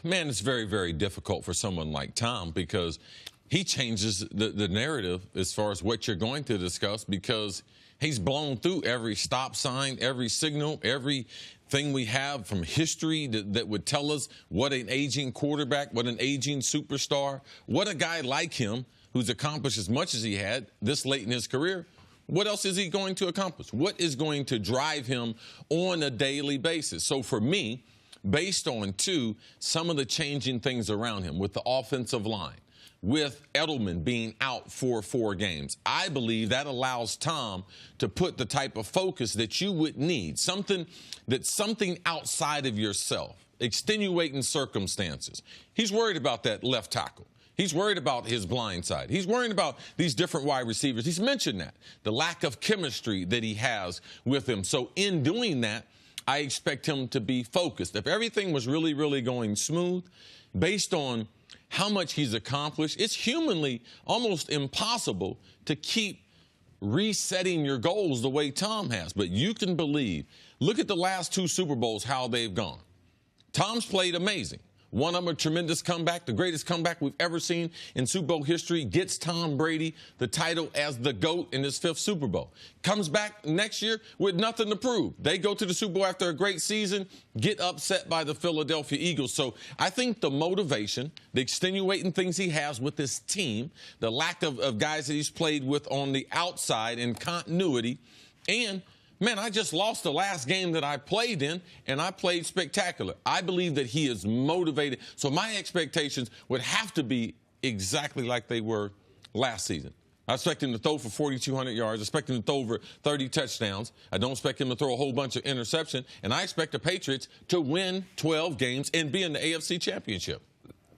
Man, it's very, very difficult for someone like Tom because he changes the narrative as far as what you're going to discuss because he's blown through every stop sign, every signal, everything we have from history that would tell us what an aging quarterback, what an aging superstar, what a guy like him who's accomplished as much as he had this late in his career, what else is he going to accomplish? What is going to drive him on a daily basis? So for me, based on, some of the changing things around him with the offensive line, with Edelman being out for 4 games, I believe that allows Tom to put the type of focus that you would need, something outside of yourself, extenuating circumstances. He's worried about that left tackle. He's worried about his blind side. He's worried about these different wide receivers. He's mentioned that, the lack of chemistry that he has with him. So in doing that, I expect him to be focused. If everything was really, really going smooth, based on how much he's accomplished, it's humanly almost impossible to keep resetting your goals the way Tom has. But you can believe, look at the last 2 Super Bowls, how they've gone. Tom's played amazing. One of them, a tremendous comeback, the greatest comeback we've ever seen in Super Bowl history, gets Tom Brady the title as the GOAT in his 5th Super Bowl. Comes back next year with nothing to prove. They go to the Super Bowl after a great season, get upset by the Philadelphia Eagles. So I think the motivation, the extenuating things he has with his team, the lack of guys that he's played with on the outside and continuity, and man, I just lost the last game that I played in, and I played spectacular. I believe that he is motivated. So my expectations would have to be exactly like they were last season. I expect him to throw for 4,200 yards. I expect him to throw over 30 touchdowns. I don't expect him to throw a whole bunch of interception. And I expect the Patriots to win 12 games and be in the AFC Championship.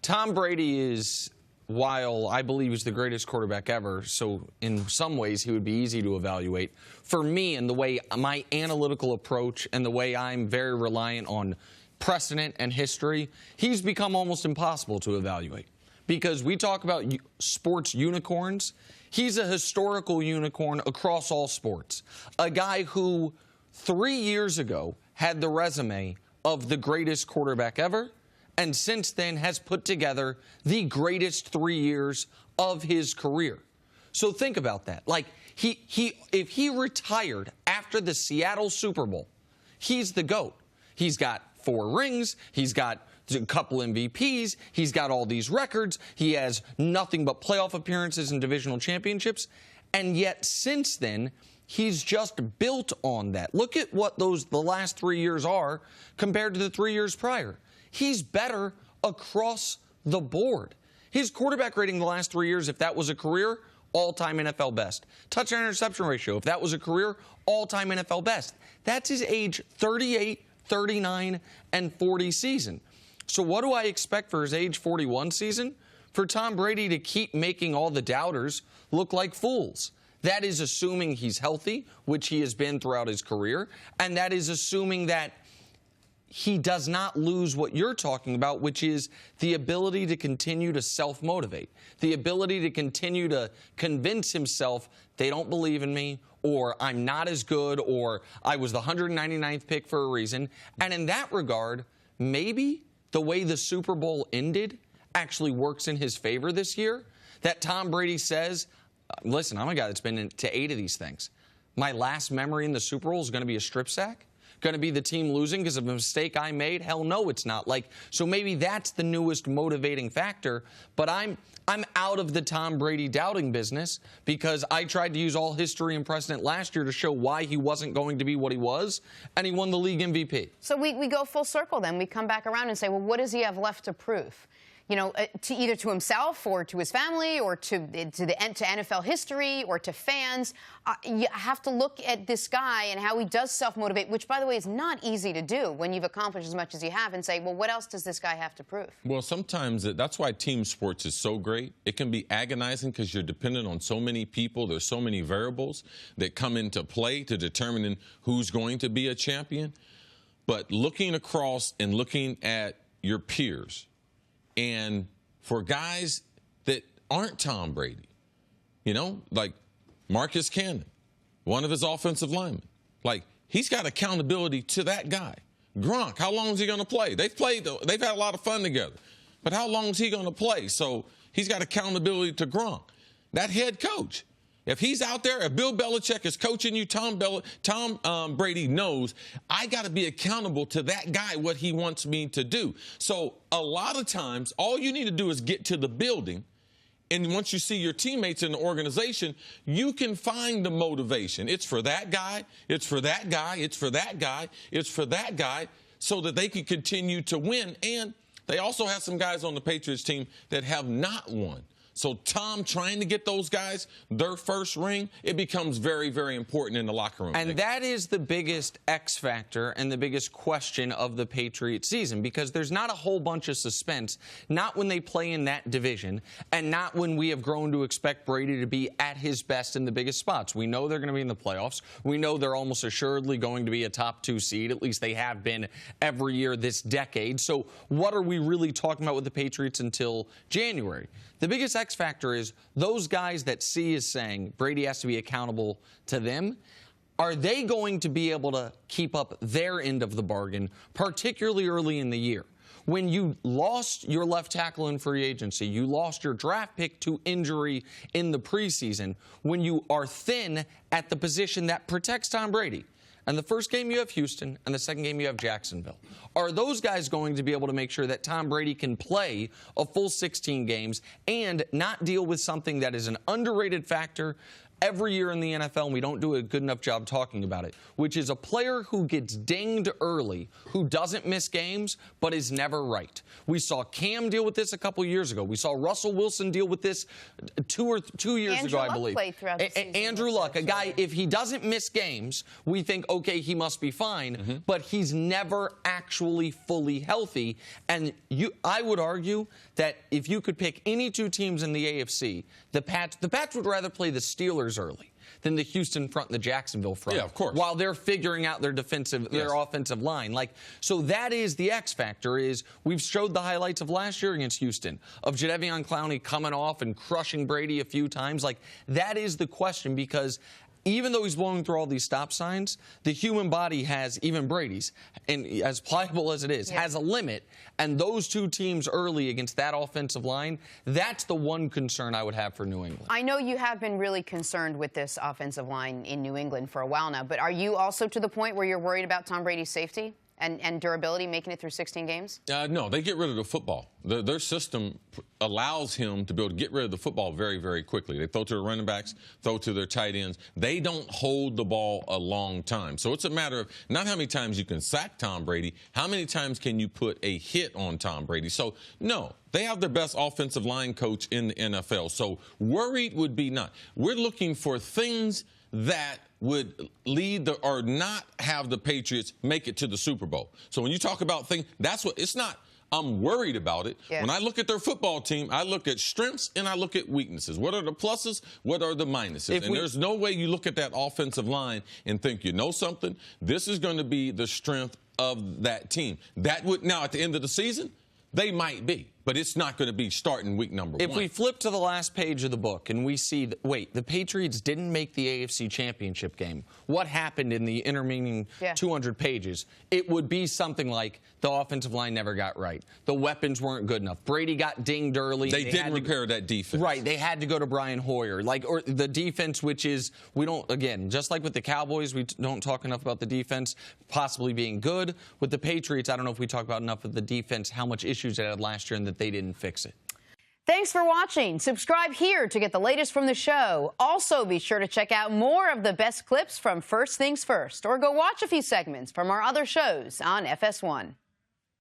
Tom Brady is, while I believe he's the greatest quarterback ever, so in some ways he would be easy to evaluate. For me, and the way my analytical approach and the way I'm very reliant on precedent and history, he's become almost impossible to evaluate. Because we talk about sports unicorns, he's a historical unicorn across all sports. A guy who 3 years ago had the resume of the greatest quarterback ever, and since then has put together the greatest 3 years of his career. So think about that. Like, if he retired after the Seattle Super Bowl, he's the GOAT. He's got 4 rings. He's got a couple MVPs. He's got all these records. He has nothing but playoff appearances and divisional championships. And yet, since then, he's just built on that. Look at what the last 3 years are compared to the 3 years prior. He's better across the board. His quarterback rating the last 3 years, if that was a career, all-time NFL best. Touchdown interception ratio, if that was a career, all-time NFL best. That's his age 38, 39, and 40 season. So what do I expect for his age 41 season? For Tom Brady to keep making all the doubters look like fools. That is assuming he's healthy, which he has been throughout his career, and that is assuming that he does not lose what you're talking about, which is the ability to continue to self-motivate, the ability to continue to convince himself they don't believe in me, or I'm not as good, or I was the 199th pick for a reason. And in that regard, maybe the way the Super Bowl ended actually works in his favor this year, that Tom Brady says, listen, I'm a guy that's been to 8 of these things. My last memory in the Super Bowl is going to be a strip sack? Going to be the team losing because of a mistake I made? Hell no, it's not. So maybe that's the newest motivating factor. But I'm out of the Tom Brady doubting business because I tried to use all history and precedent last year to show why he wasn't going to be what he was, and he won the league MVP. So we go full circle then. We come back around and say, well, what does he have left to prove? You know, to either to himself or to his family or to NFL history or to fans. You have to look at this guy and how he does self-motivate, which, by the way, is not easy to do when you've accomplished as much as you have, and say, well, what else does this guy have to prove? Well, sometimes that's why team sports is so great. It can be agonizing because you're dependent on so many people. There's so many variables that come into play to determining who's going to be a champion. But looking across and looking at your peers, and for guys that aren't Tom Brady, like Marcus Cannon, one of his offensive linemen, he's got accountability to that guy Gronk, how long is he going to play? They've had a lot of fun together. But how long is he going to play? So he's got accountability to Gronk. That head coach, if he's out there, if Bill Belichick is coaching you, Tom Brady knows I got to be accountable to that guy, what he wants me to do. So a lot of times, all you need to do is get to the building. And once you see your teammates in the organization, you can find the motivation. It's for that guy. It's for that guy. It's for that guy. It's for that guy, so that they can continue to win. And they also have some guys on the Patriots team that have not won. So Tom trying to get those guys their first ring, it becomes very, very important in the locker room. And that is the biggest X factor and the biggest question of the Patriots season, because there's not a whole bunch of suspense, not when they play in that division, and not when we have grown to expect Brady to be at his best in the biggest spots. We know they're going to be in the playoffs. We know they're almost assuredly going to be a top 2 seed. At least they have been every year this decade. So what are we really talking about with the Patriots until January? The biggest X factor is those guys that C is saying Brady has to be accountable to them. Are they going to be able to keep up their end of the bargain, particularly early in the year? When you lost your left tackle in free agency, you lost your draft pick to injury in the preseason, when you are thin at the position that protects Tom Brady. And the first game you have Houston, and the second game you have Jacksonville. Are those guys going to be able to make sure that Tom Brady can play a full 16 games and not deal with something that is an underrated factor every year in the NFL, and we don't do a good enough job talking about it, which is a player who gets dinged early, who doesn't miss games, but is never right. We saw Cam deal with this a couple years ago. We saw Russell Wilson deal with this 2 years ago, I believe. Played throughout the season. Andrew Luck, a guy, if he doesn't miss games, we think, okay, he must be fine, but he's never actually fully healthy. And I would argue that if you could pick any 2 teams in the AFC, the Pats would rather play the Steelers early than the Houston front and the Jacksonville front. Yeah, of course. While they're figuring out their offensive line. So that is the X factor. Is we've showed the highlights of last year against Houston, of Jadeveon Clowney coming off and crushing Brady a few times. That is the question, because even though he's blowing through all these stop signs, the human body has, even Brady's, and as pliable as it is, has a limit. And those 2 teams early against that offensive line, that's the one concern I would have for New England. I know you have been really concerned with this offensive line in New England for a while now, but are you also to the point where you're worried about Tom Brady's safety and durability, making it through 16 games? No, they get rid of the football. Their system allows him to be able to get rid of the football very, very quickly. They throw to the running backs, throw to their tight ends. They don't hold the ball a long time. So it's a matter of not how many times you can sack Tom Brady, how many times can you put a hit on Tom Brady. So, no, they have their best offensive line coach in the NFL. So worried would be not. We're looking for things that would lead or not have the Patriots make it to the Super Bowl. So when you talk about things, that's what it's not. I'm worried about it. Yeah. When I look at their football team, I look at strengths and I look at weaknesses. What are the pluses? What are the minuses? And there's no way you look at that offensive line and think, you know something, this is going to be the strength of that team. That would, now at the end of the season, they might be, but it's not going to be starting week number 1. If we flip to the last page of the book and we see, the Patriots didn't make the AFC Championship game. What happened in the intervening 200 pages? It would be something like the offensive line never got right. The weapons weren't good enough. Brady got dinged early. They didn't repair that defense. Right. They had to go to Brian Hoyer. Or the defense, which is, just like with the Cowboys, we don't talk enough about the defense possibly being good. With the Patriots, I don't know if we talk about enough of the defense, how much issues they had last year and that they didn't fix it. Thanks for watching. Subscribe here to get the latest from the show. Also, be sure to check out more of the best clips from First Things First, or go watch a few segments from our other shows on FS1.